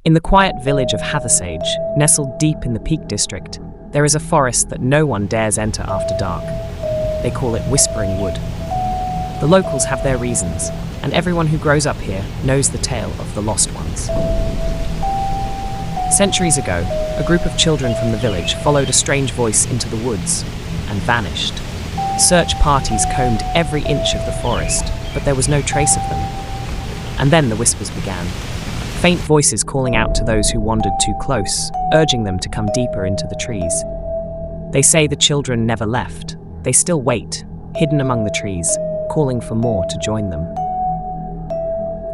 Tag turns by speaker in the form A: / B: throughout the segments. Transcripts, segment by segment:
A: In the quiet village of Hathersage, nestled deep in the Peak District, there is a forest that no one dares enter after dark. They call it Whispering Wood. The locals have their reasons, and everyone who grows up here knows the tale of the lost ones. Centuries ago, a group of children from the village followed a strange voice into the woods and vanished. Search parties combed every inch of the forest, but there was no trace of them. And then the whispers began. Faint voices calling out to those who wandered too close, urging them to come deeper into the trees. They say the children never left. They still wait, hidden among the trees, calling for more to join them.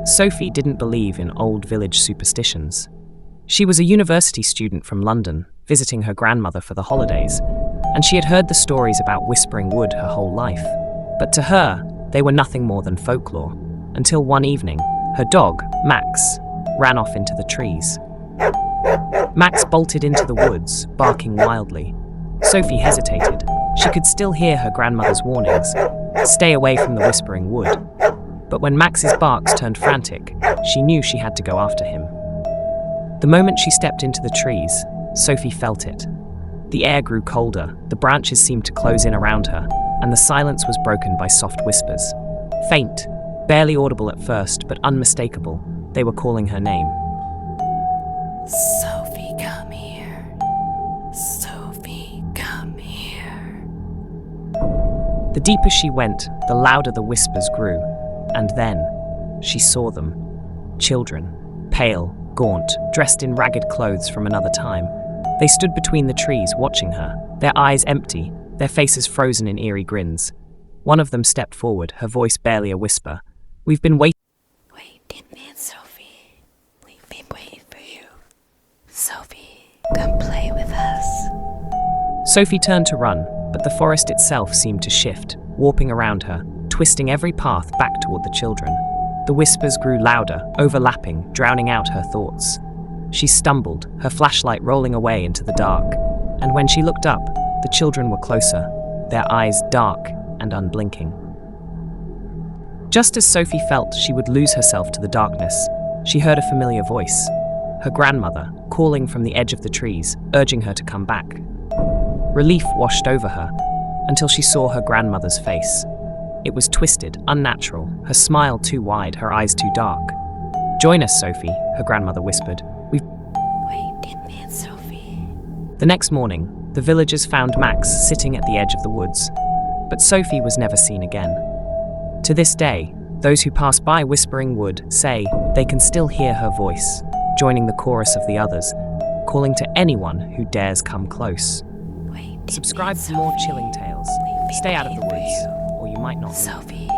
A: Sophie didn't believe in old village superstitions. She was a university student from London, visiting her grandmother for the holidays, and she had heard the stories about Whispering Wood her whole life. But to her, they were nothing more than folklore, until one evening, her dog, Max, ran off into the trees. Max bolted into the woods, barking wildly. Sophie hesitated. She could still hear her grandmother's warnings, stay away from the Whispering Wood. But when Max's barks turned frantic, she knew she had to go after him. The moment she stepped into the trees, Sophie felt it. The air grew colder, the branches seemed to close in around her, and the silence was broken by soft whispers. Faint, barely audible at first, but unmistakable, they were calling her name.
B: Sophie, come here. Sophie, come here.
A: The deeper she went, the louder the whispers grew. And then, she saw them. Children, pale, gaunt, dressed in ragged clothes from another time. They stood between the trees, watching her, their eyes empty, their faces frozen in eerie grins. One of them stepped forward, her voice barely a whisper. "We've been waiting."
B: Wait a minute, Sophie. We've been waiting for you. Sophie, come play with us.
A: Sophie turned to run, but the forest itself seemed to shift, warping around her, twisting every path back toward the children. The whispers grew louder, overlapping, drowning out her thoughts. She stumbled, her flashlight rolling away into the dark, and when she looked up, the children were closer, their eyes dark and unblinking. Just as Sophie felt she would lose herself to the darkness, she heard a familiar voice, her grandmother, calling from the edge of the trees, urging her to come back. Relief washed over her, until she saw her grandmother's face. It was twisted, unnatural, her smile too wide, her eyes too dark. "Join us, Sophie," her grandmother whispered.
B: Wait a minute, Sophie.
A: The next morning, the villagers found Max sitting at the edge of the woods, but Sophie was never seen again. To this day, those who pass by Whispering Wood say they can still hear her voice, joining the chorus of the others, calling to anyone who dares come close.
B: Wait a
A: Subscribe
B: minute,
A: for more
B: Sophie.
A: chilling tales.
B: We've been
A: Stay out of the
B: waiting for
A: woods,
B: you.
A: or you might not.
B: Sophie.